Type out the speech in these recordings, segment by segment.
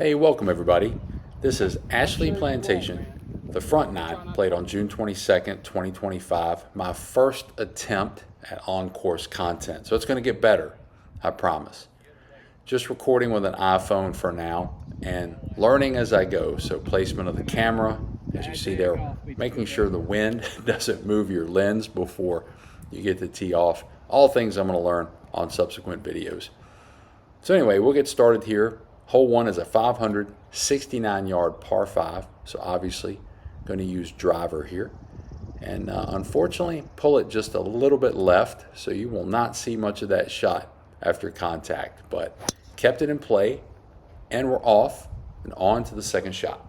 Hey, welcome everybody. This is Ashley Plantation, the front nine, played on June 22nd, 2025. My first attempt at on-course content. So it's going to get better, I promise. Just recording with an iPhone for now and learning as I go. So placement of the camera, as you see there, making sure the wind doesn't move your lens before you get the tee off. All things I'm going to learn on subsequent videos. So anyway, we'll get started here. Hole 1 is a 569-yard par 5, so obviously going to use driver here. And unfortunately, pull it just a little bit left, so you will not see much of that shot after contact. But kept it in play, and we're off and on to the second shot.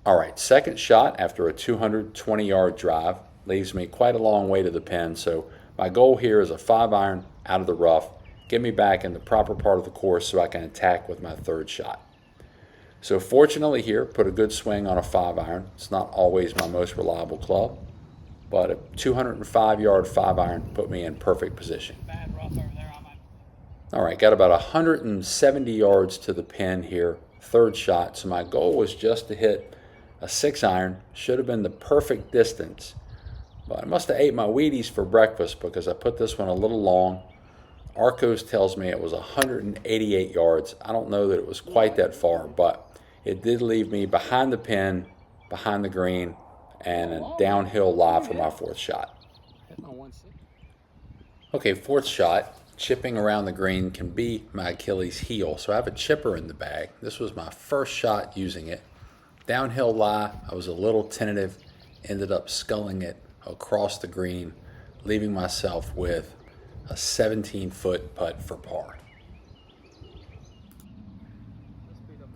All right, second shot after a 220-yard drive. Leaves me quite a long way to the pin, so my goal here is a 5-iron out of the rough, get me back in the proper part of the course so I can attack with my third shot. So fortunately here, put a good swing on a 5-iron. It's not always my most reliable club, but a 205-yard 5-iron put me in perfect position. All right, got about 170 yards to the pin here, third shot, so my goal was just to hit a 6-iron. Should have been the perfect distance. But I must have ate my Wheaties for breakfast because I put this one a little long. Arcos tells me it was 188 yards. I don't know that it was quite that far, but it did leave me behind the pin, behind the green, and a downhill lie for my fourth shot. Okay, fourth shot. Chipping around the green can be my Achilles heel, so I have a chipper in the bag. This was my first shot using it. Downhill lie, I was a little tentative, ended up sculling it across the green, leaving myself with a 17-foot putt for par.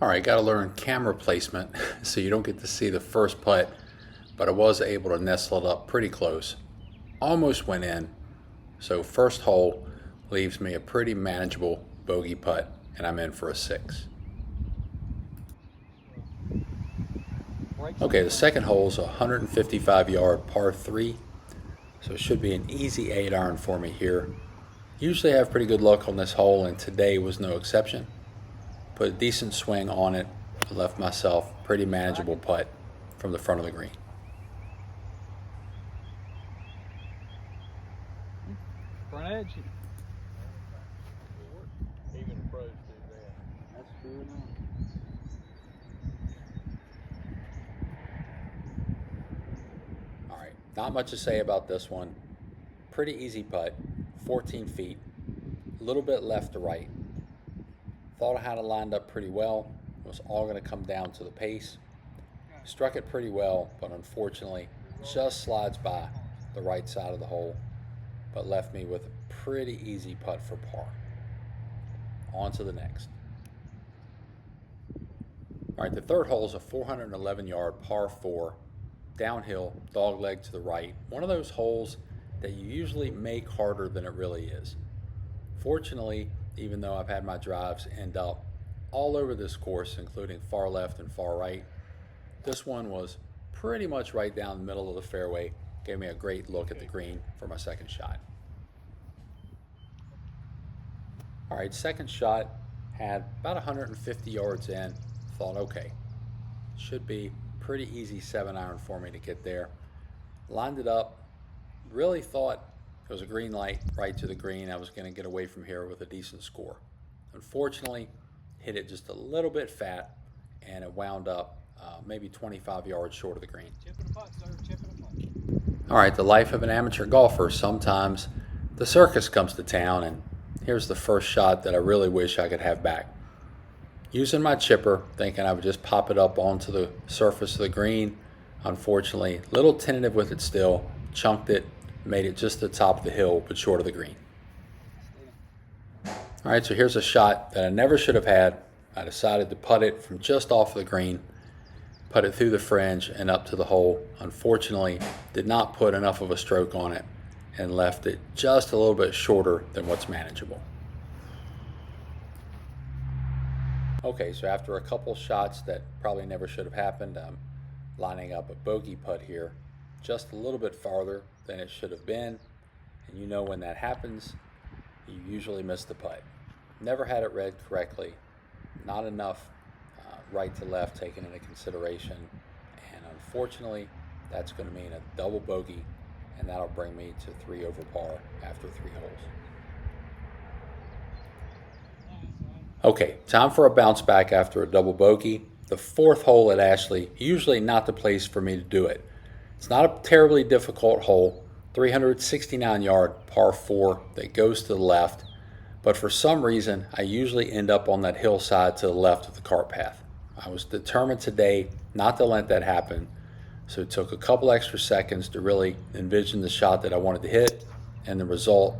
All right, got to learn camera placement so you don't get to see the first putt, but I was able to nestle it up pretty close. Almost went in, so first hole leaves me a pretty manageable bogey putt, and I'm in for a 6. Okay, the second hole is a 155-yard par 3, so it should be an easy 8-iron for me here. Usually I have pretty good luck on this hole, and today was no exception. Put a decent swing on it, left myself a pretty manageable putt from the front of the green. Front edge. Even the pros do that. That's true enough. All right, not much to say about this one. Pretty easy putt, 14 feet, a little bit left to right. Thought I had it lined up pretty well. It was all going to come down to the pace. Struck it pretty well, but unfortunately just slides by the right side of the hole, but left me with a pretty easy putt for par. On to the next. All right, the third hole is a 411-yard par 4, downhill, dog leg to the right. One of those holes that you usually make harder than it really is. Fortunately, even though I've had my drives end up all over this course, including far left and far right, this one was pretty much right down the middle of the fairway. Gave me a great look at the green for my second shot. All right, second shot had about 150 yards in. Thought, okay, should be pretty easy 7-iron for me to get there. Lined it up, really thought it was a green light right to the green. I was going to get away from here with a decent score. Unfortunately, hit it just a little bit fat, and it wound up maybe 25 yards short of the green. Chipping a putt, sir. Chipping a putt. All right, the life of an amateur golfer. Sometimes the circus comes to town, and here's the first shot that I really wish I could have back. Using my chipper, thinking I would just pop it up onto the surface of the green. Unfortunately, a little tentative with it still, chunked it, made it just the top of the hill, but short of the green. All right, so here's a shot that I never should have had. I decided to putt it from just off the green, put it through the fringe and up to the hole. Unfortunately, did not put enough of a stroke on it and left it just a little bit shorter than what's manageable. Okay, so after a couple shots that probably never should have happened, I'm lining up a bogey putt here. just a little bit farther than it should have been. And you know when that happens, you usually miss the putt. Never had it read correctly. Not enough right to left taken into consideration. And unfortunately, that's going to mean a double bogey, and that'll bring me to 3 over par after 3 holes. Okay, time for a bounce back after a double bogey. The 4th hole at Ashley, usually not the place for me to do it. It's not a terribly difficult hole, 369-yard par 4 that goes to the left, but for some reason I usually end up on that hillside to the left of the cart path. I was determined today not to let that happen, so it took a couple extra seconds to really envision the shot that I wanted to hit, and the result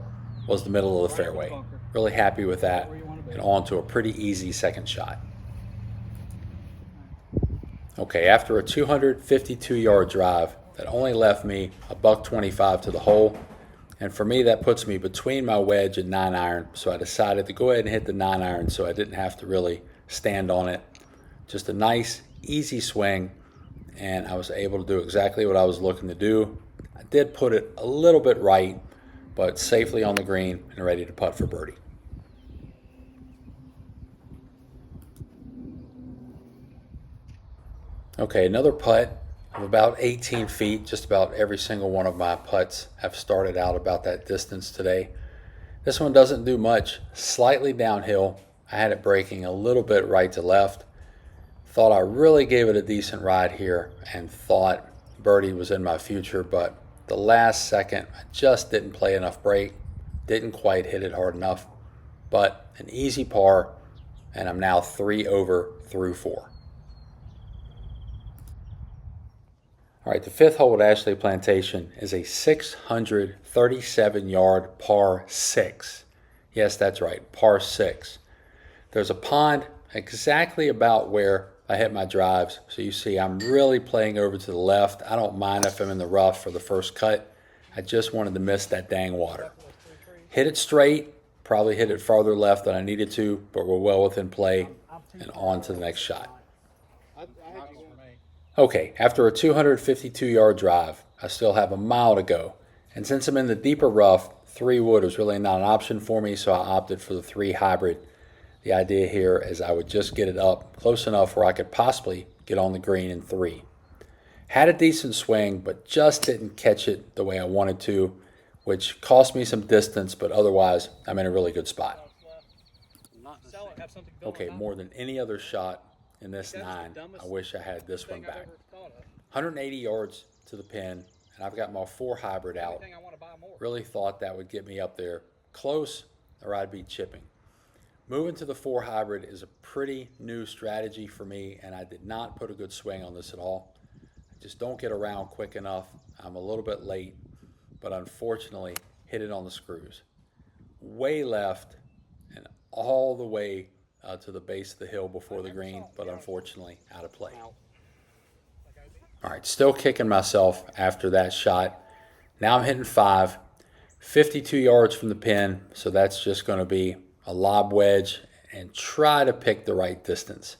was the middle of the fairway. Really happy with that, and on to a pretty easy second shot. Okay, after a 252-yard drive that only left me a $125 to the hole, and for me that puts me between my wedge and 9-iron, so I decided to go ahead and hit the 9-iron so I didn't have to really stand on it. Just a nice, easy swing, and I was able to do exactly what I was looking to do. I did put it a little bit right, but safely on the green and ready to putt for birdie. Okay, another putt of about 18 feet. Just about every single one of my putts have started out about that distance today. This one doesn't do much, slightly downhill. I had it breaking a little bit right to left. Thought I really gave it a decent ride here and thought birdie was in my future, but the last second I just didn't play enough break, didn't quite hit it hard enough, but an easy par, and I'm now 3 over through 4. All right, the 5th hole at Ashley Plantation is a 637-yard par 6. Yes, that's right, par 6. There's a pond exactly about where I hit my drives, so you see I'm really playing over to the left. I don't mind if I'm in the rough for the first cut. I just wanted to miss that dang water. Hit it straight, probably hit it farther left than I needed to, but we're well within play, and on to the next shot. Okay, after a 252-yard drive, I still have a mile to go. And since I'm in the deeper rough, 3 wood was really not an option for me, so I opted for the 3 hybrid. The idea here is I would just get it up close enough where I could possibly get on the green in 3. Had a decent swing, but just didn't catch it the way I wanted to, which cost me some distance, but otherwise I'm in a really good spot. Okay, more than any other shot in this 9, I wish I had this one back. 180 yards to the pin, and I've got my 4 hybrid out. Really thought that would get me up there close, or I'd be chipping. Moving to the 4 hybrid is a pretty new strategy for me, and I did not put a good swing on this at all. I just don't get around quick enough. I'm a little bit late, but unfortunately hit it on the screws. Way left and all the way to the base of the hill before the green, but unfortunately out of play. All right, still kicking myself after that shot. Now I'm hitting 5, 52 yards from the pin, so that's just going to be a lob wedge and try to pick the right distance.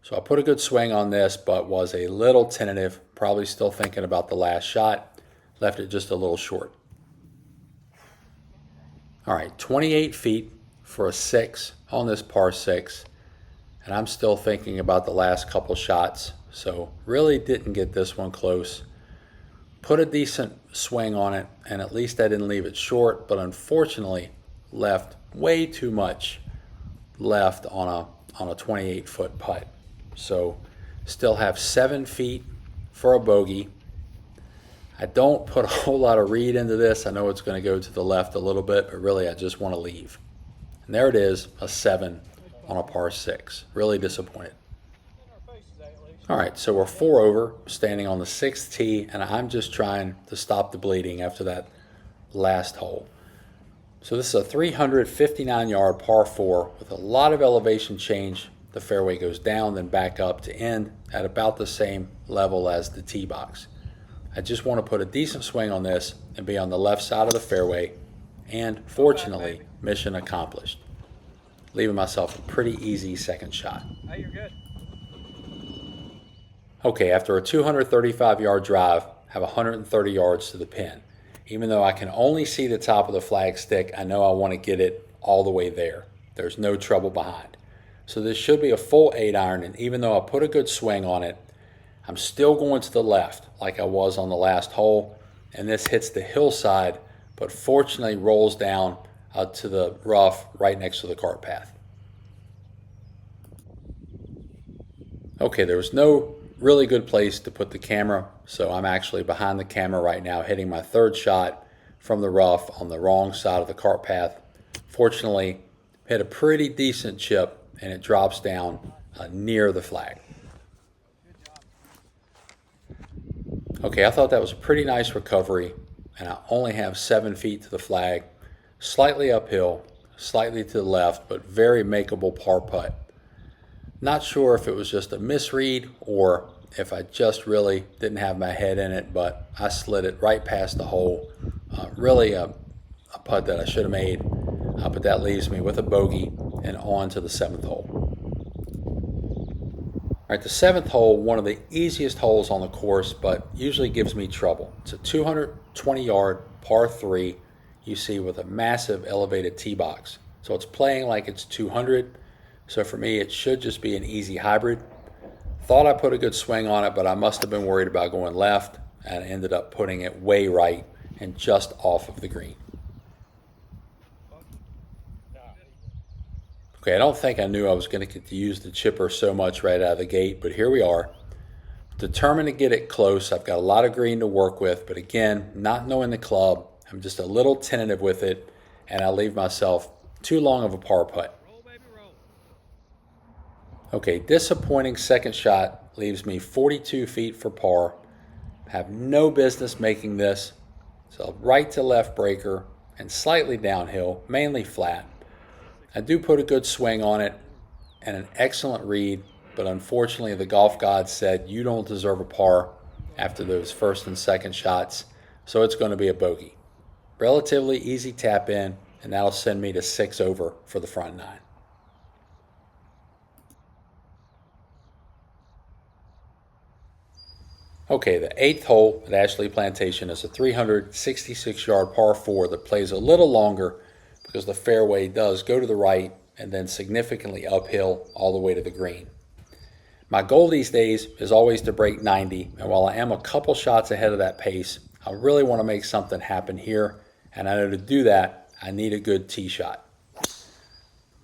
So I put a good swing on this, but was a little tentative, probably still thinking about the last shot, left it just a little short. All right, 28 feet for a 6 on this par 6, and I'm still thinking about the last couple shots, so really didn't get this one close. Put a decent swing on it, and at least I didn't leave it short, but unfortunately left way too much left on a 28-foot putt. So still have 7 feet for a bogey. I don't put a whole lot of read into this. I know it's going to go to the left a little bit, but really I just want to leave. And there it is, a 7 on a par 6. Really disappointed. All right, so we're 4 over, standing on the 6th tee, and I'm just trying to stop the bleeding after that last hole. So this is a 359-yard par 4 with a lot of elevation change. The fairway goes down, then back up to end at about the same level as the tee box. I just want to put a decent swing on this and be on the left side of the fairway, and fortunately, mission accomplished. Leaving myself a pretty easy second shot. Hey, you're good. Okay, after a 235-yard drive have 130 yards to the pin. Even though I can only see the top of the flag stick, I know I want to get it all the way there. There's no trouble behind. So this should be a full 8-iron, and even though I put a good swing on it, I'm still going to the left like I was on the last hole, and this hits the hillside, but fortunately rolls down to the rough right next to the cart path. Okay, there was no really good place to put the camera, so I'm actually behind the camera right now hitting my third shot from the rough on the wrong side of the cart path. Fortunately, hit a pretty decent chip and it drops down near the flag. Okay, I thought that was a pretty nice recovery, and I only have 7 feet to the flag, slightly uphill, slightly to the left, but very makeable par putt. Not sure if it was just a misread or if I just really didn't have my head in it, but I slid it right past the hole. Really a putt that I should have made, but that leaves me with a bogey and on to the 7th hole. All right, the 7th hole, one of the easiest holes on the course, but usually gives me trouble. It's a 220-yard par 3, you see, with a massive elevated tee box. So it's playing like it's 200. So for me, it should just be an easy hybrid. Thought I put a good swing on it, but I must have been worried about going left, and ended up putting it way right and just off of the green. Okay, I don't think I knew I was going to get to use the chipper so much right out of the gate, but here we are. Determined to get it close. I've got a lot of green to work with, but again, not knowing the club, I'm just a little tentative with it, and I leave myself too long of a par putt. Okay, disappointing second shot leaves me 42 feet for par. Have no business making this. So right to left breaker and slightly downhill, mainly flat. I do put a good swing on it and an excellent read, but unfortunately the golf gods said you don't deserve a par after those first and second shots, so it's going to be a bogey. Relatively easy tap in, and that'll send me to 6 over for the front 9. Okay, the 8th hole at Ashley Plantation is a 366-yard par 4 that plays a little longer because the fairway does go to the right and then significantly uphill all the way to the green. My goal these days is always to break 90, and while I am a couple shots ahead of that pace, I really want to make something happen here, and I know to do that, I need a good tee shot.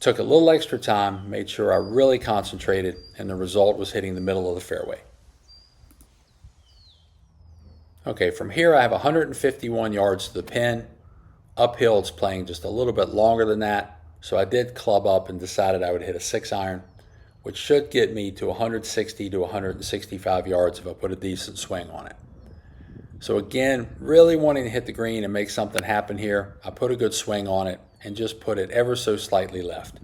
Took a little extra time, made sure I really concentrated, and the result was hitting the middle of the fairway. Okay, from here I have 151 yards to the pin. Uphill it's playing just a little bit longer than that, so I did club up and decided I would hit a 6-iron, which should get me to 160 to 165 yards if I put a decent swing on it. So again, really wanting to hit the green and make something happen here, I put a good swing on it and just put it ever so slightly left.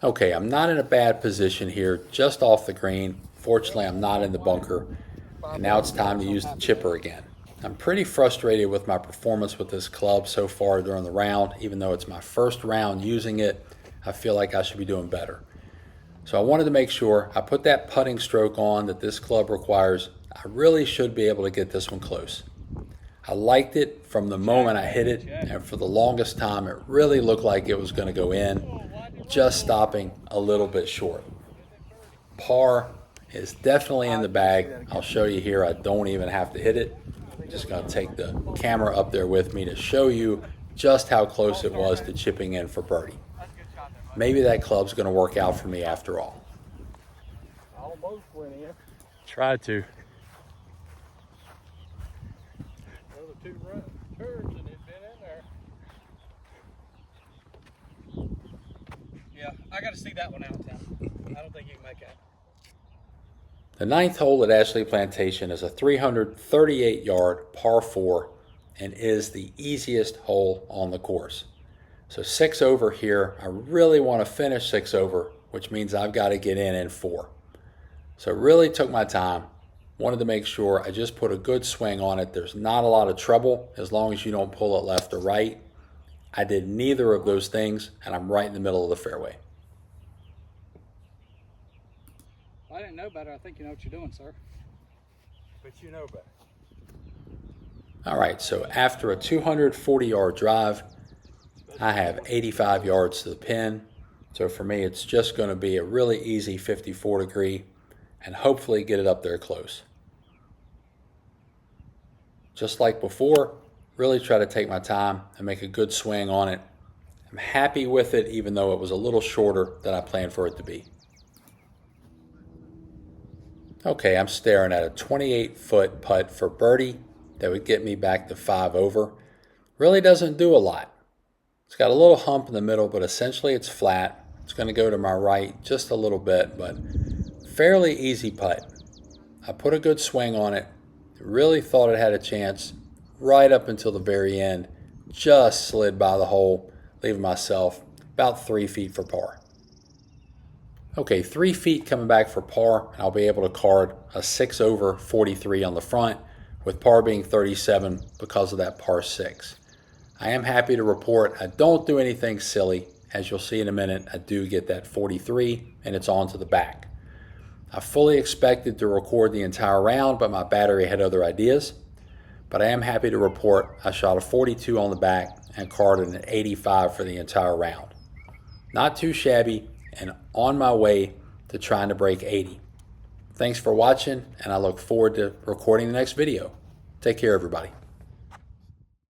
Okay, I'm not in a bad position here, just off the green. Fortunately, I'm not in the bunker, and now it's time to use the chipper again. I'm pretty frustrated with my performance with this club so far during the round. Even though it's my first round using it, I feel like I should be doing better. So I wanted to make sure I put that putting stroke on that this club requires. I really should be able to get this one close. I liked it from the moment I hit it, and for the longest time it really looked like it was going to go in, just stopping a little bit short. Par is definitely in the bag. I'll show you here. I don't even have to hit it. I'm just going to take the camera up there with me to show you just how close it was to chipping in for birdie. Maybe that club's going to work out for me after all. Almost went in. Tried to. Another 2 turns and it'd been in there. Yeah, I got to see that one out, Tim. I don't think you can make that. The 9th hole at Ashley Plantation is a 338-yard par 4 and is the easiest hole on the course. So 6 over here, I really want to finish 6 over, which means I've got to get in 4. So really took my time, wanted to make sure I just put a good swing on it. There's not a lot of trouble as long as you don't pull it left or right. I did neither of those things, and I'm right in the middle of the fairway. I didn't know better. I think you know what you're doing, sir. But you know better. All right, so after a 240-yard drive, I have 85 yards to the pin. So for me, it's just going to be a really easy 54 degree and hopefully get it up there close. Just like before, really try to take my time and make a good swing on it. I'm happy with it, even though it was a little shorter than I planned for it to be. Okay, I'm staring at a 28-foot putt for birdie that would get me back to 5 over. Really doesn't do a lot. It's got a little hump in the middle, but essentially it's flat. It's going to go to my right just a little bit, but fairly easy putt. I put a good swing on it. Really thought it had a chance right up until the very end. Just slid by the hole, leaving myself about 3 feet for par. Okay, 3 feet coming back for par, and I'll be able to card a 6 over 43 on the front, with par being 37 because of that par 6. I am happy to report I don't do anything silly. As you'll see in a minute, I do get that 43, and it's on to the back. I fully expected to record the entire round, but my battery had other ideas. But I am happy to report I shot a 42 on the back and carded an 85 for the entire round. Not too shabby, and on my way to trying to break 80. Thanks for watching, and I look forward to recording the next video. Take care, everybody.